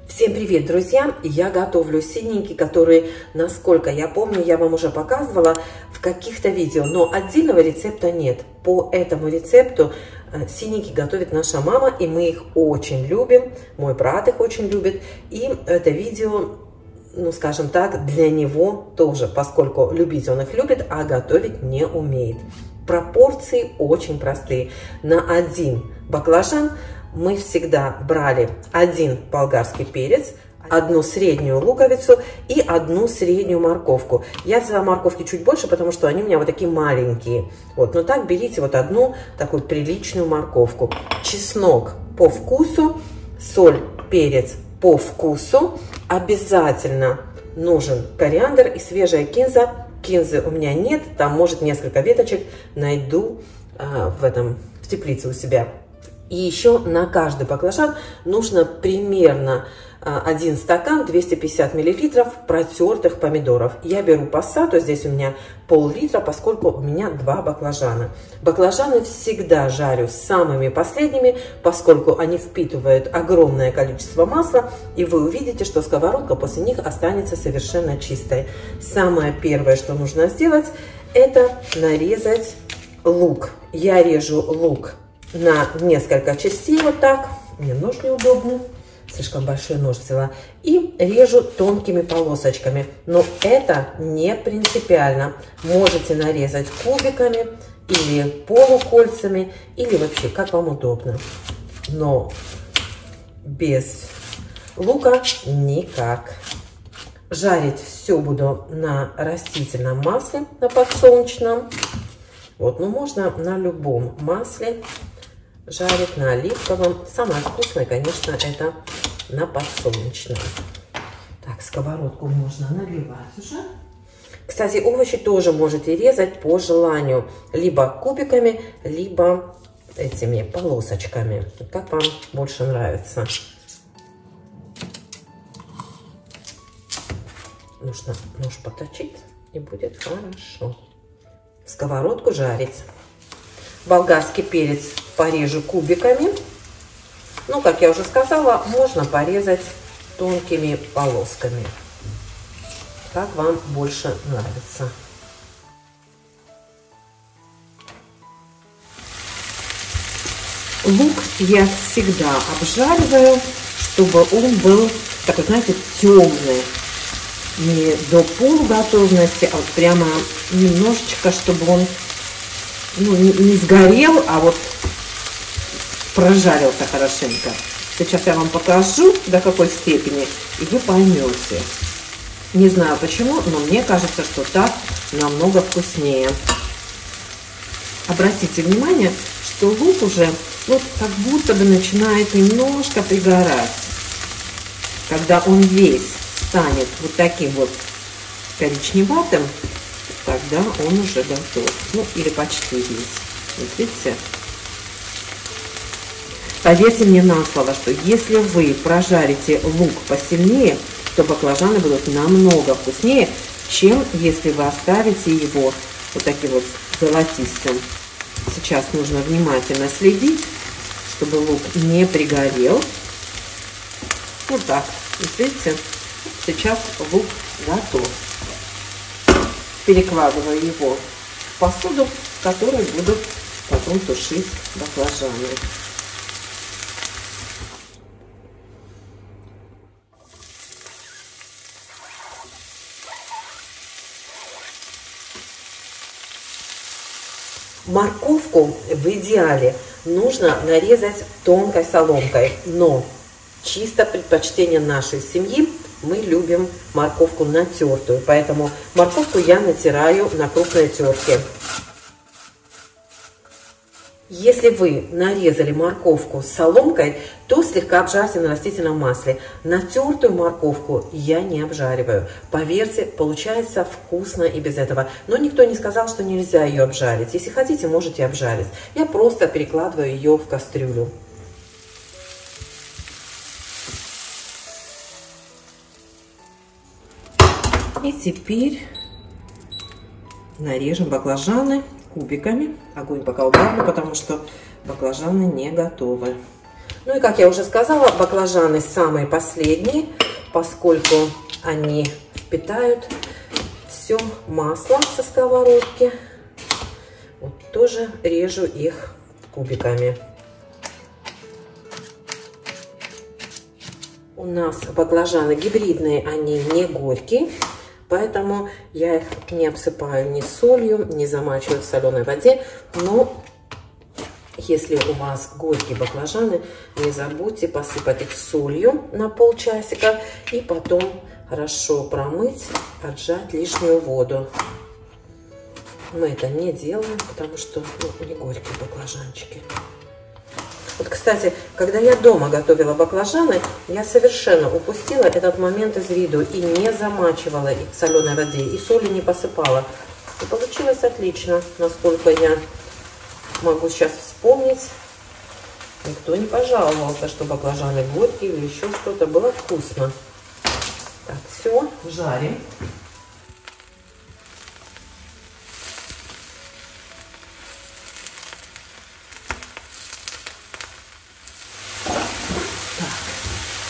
Всем привет, друзья! Я готовлю синенький, который, насколько я помню, я вам уже показывала в каких-то видео, но отдельного рецепта нет. По этому рецепту синенький готовит наша мама, и мы их очень любим. Мой брат их очень любит. И это видео, ну скажем так, для него тоже, поскольку любить он их любит, а готовить не умеет. Пропорции очень простые. На один баклажан мы всегда брали один болгарский перец, одну среднюю луковицу и одну среднюю морковку. Я взяла морковки чуть больше, потому что они у меня вот такие маленькие. Вот, но так берите вот одну такую приличную морковку. Чеснок по вкусу, соль, перец по вкусу. Обязательно нужен кориандр и свежая кинза. Кинзы у меня нет, там может несколько веточек найду в теплице у себя. И еще на каждый баклажан нужно примерно 1 стакан 250 миллилитров протертых помидоров. Я беру пассату, здесь у меня пол-литра, поскольку у меня 2 баклажана. Баклажаны всегда жарю самыми последними, поскольку они впитывают огромное количество масла, и вы увидите, что сковородка после них останется совершенно чистой. Самое первое, что нужно сделать, это нарезать лук. Я режу лук на несколько частей, вот так. Мне нож неудобный, слишком большой нож взяла. И режу тонкими полосочками. Но это не принципиально. Можете нарезать кубиками или полукольцами, или вообще как вам удобно. Но без лука никак. Жарить все буду на растительном масле, на подсолнечном. Вот, ну можно на любом масле жарить, на оливковом. Самое вкусное, конечно, это на подсолнечном. Так, сковородку можно нагревать уже. Кстати, овощи тоже можете резать по желанию. Либо кубиками, либо этими полосочками. Как вам больше нравится. Нужно нож поточить, и будет хорошо. Сковородку жарить. Болгарский перец порежу кубиками. Ну, как я уже сказала, можно порезать тонкими полосками. Как вам больше нравится. Лук я всегда обжариваю, чтобы он был такой, знаете, темный. Не до полуготовности, а вот прямо немножечко, чтобы он не сгорел, а вот прожарился хорошенько. Сейчас я вам покажу, до какой степени, и вы поймете. Не знаю почему, но мне кажется, что так намного вкуснее. Обратите внимание, что лук уже вот как будто бы начинает немножко пригорать. Когда он весь станет вот таким вот коричневатым, тогда он уже готов. Ну, или почти весь. Вот видите? Поверьте мне на слово, что если вы прожарите лук посильнее, то баклажаны будут намного вкуснее, чем если вы оставите его вот таким вот золотистым. Сейчас нужно внимательно следить, чтобы лук не пригорел. Вот так. Вот видите? Сейчас лук готов. Перекладываю его в посуду, в которой буду потом тушить баклажаны. Морковку в идеале нужно нарезать тонкой соломкой, но чисто предпочтение нашей семьи. Мы любим морковку натертую, поэтому морковку я натираю на крупной терке. Если вы нарезали морковку с соломкой, то слегка обжарьте на растительном масле. Натертую морковку я не обжариваю. Поверьте, получается вкусно и без этого. Но никто не сказал, что нельзя ее обжарить. Если хотите, можете обжарить. Я просто перекладываю ее в кастрюлю. И теперь нарежем баклажаны кубиками. Огонь пока убавлю, потому что баклажаны не готовы. Ну и, как я уже сказала, баклажаны самые последние, поскольку они впитают все масло со сковородки. Вот тоже режу их кубиками. У нас баклажаны гибридные, они не горькие, поэтому я их не обсыпаю ни солью, не замачиваю в соленой воде. Но если у вас горькие баклажаны, не забудьте посыпать их солью на полчасика и потом хорошо промыть, отжать лишнюю воду. Мы это не делаем, потому что не горькие баклажанчики. Вот, кстати, когда я дома готовила баклажаны, я совершенно упустила этот момент из виду и не замачивала их в соленой воде, и соли не посыпала. И получилось отлично, насколько я могу сейчас вспомнить. Никто не пожаловался, что баклажаны горькие или еще что-то. Было вкусно. Так, все, жарим.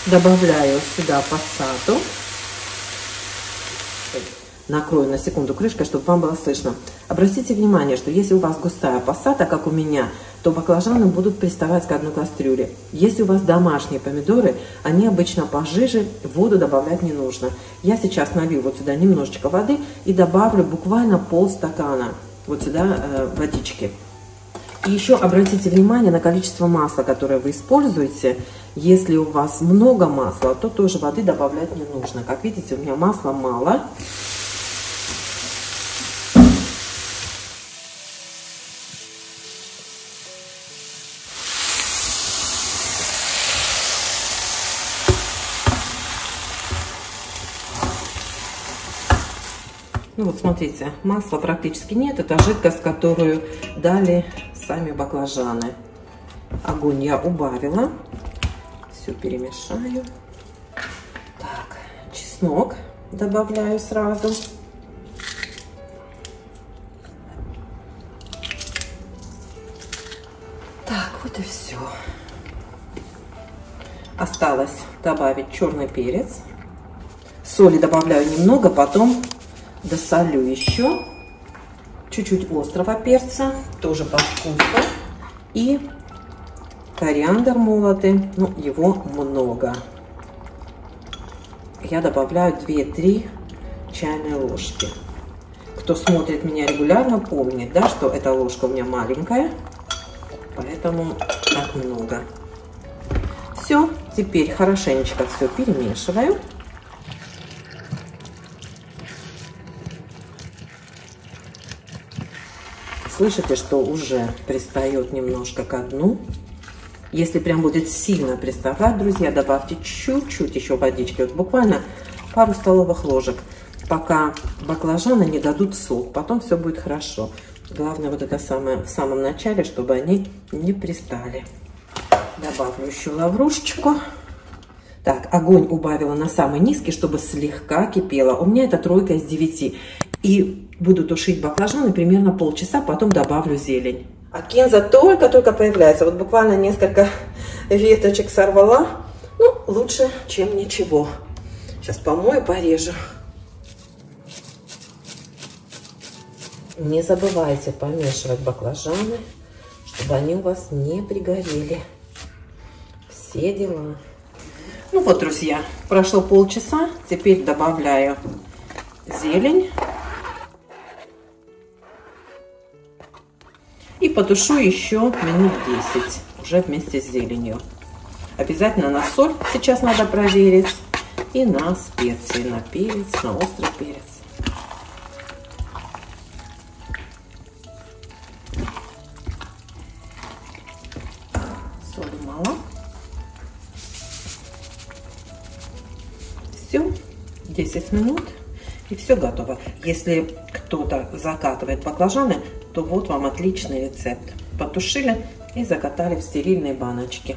Добавляю сюда пассату. Накрою на секунду крышкой, чтобы вам было слышно. Обратите внимание, что если у вас густая пассата, как у меня, то баклажаны будут приставать к одной кастрюле. Если у вас домашние помидоры, они обычно пожиже, воду добавлять не нужно. Я сейчас налью вот сюда немножечко воды и добавлю буквально полстакана вот сюда водички. И еще обратите внимание на количество масла, которое вы используете. Если у вас много масла, то тоже воды добавлять не нужно. Как видите, у меня масла мало. Ну вот смотрите, масла практически нет. Это жидкость, которую дали сами баклажаны. Огонь я убавила. Все перемешаю. Так, чеснок добавляю сразу. Так, вот и все. Осталось добавить черный перец. Соли добавляю немного, потом досолю еще. Чуть-чуть острого перца, тоже по вкусу. И кориандр молотый, ну, его много. Я добавляю 2-3 чайные ложки. Кто смотрит меня регулярно, помнит, да, что эта ложка у меня маленькая, поэтому так много. Все, теперь хорошенечко все перемешиваю. Слышите, что уже пристает немножко ко дну. Если прям будет сильно приставать, друзья, добавьте чуть-чуть еще водички. Вот буквально пару столовых ложек, пока баклажаны не дадут сок. Потом все будет хорошо. Главное вот это самое в самом начале, чтобы они не пристали. Добавлю еще лаврушечку. Так, огонь убавила на самый низкий, чтобы слегка кипело. У меня это 3 из 9. И буду тушить баклажаны примерно полчаса, потом добавлю зелень. А кинза только-только появляется. Вот буквально несколько веточек сорвала. Ну, лучше, чем ничего. Сейчас помою, порежу. Не забывайте помешивать баклажаны, чтобы они у вас не пригорели. Все дела. Ну вот, друзья, прошло полчаса. Теперь добавляю зелень. И потушу еще минут 10, уже вместе с зеленью. Обязательно на соль сейчас надо проверить. И на специи, на перец, на острый перец. Соли мало. Все, 10 минут. И все готово. Если кто-то закатывает баклажаны, то вот вам отличный рецепт. Потушили и закатали в стерильные баночки.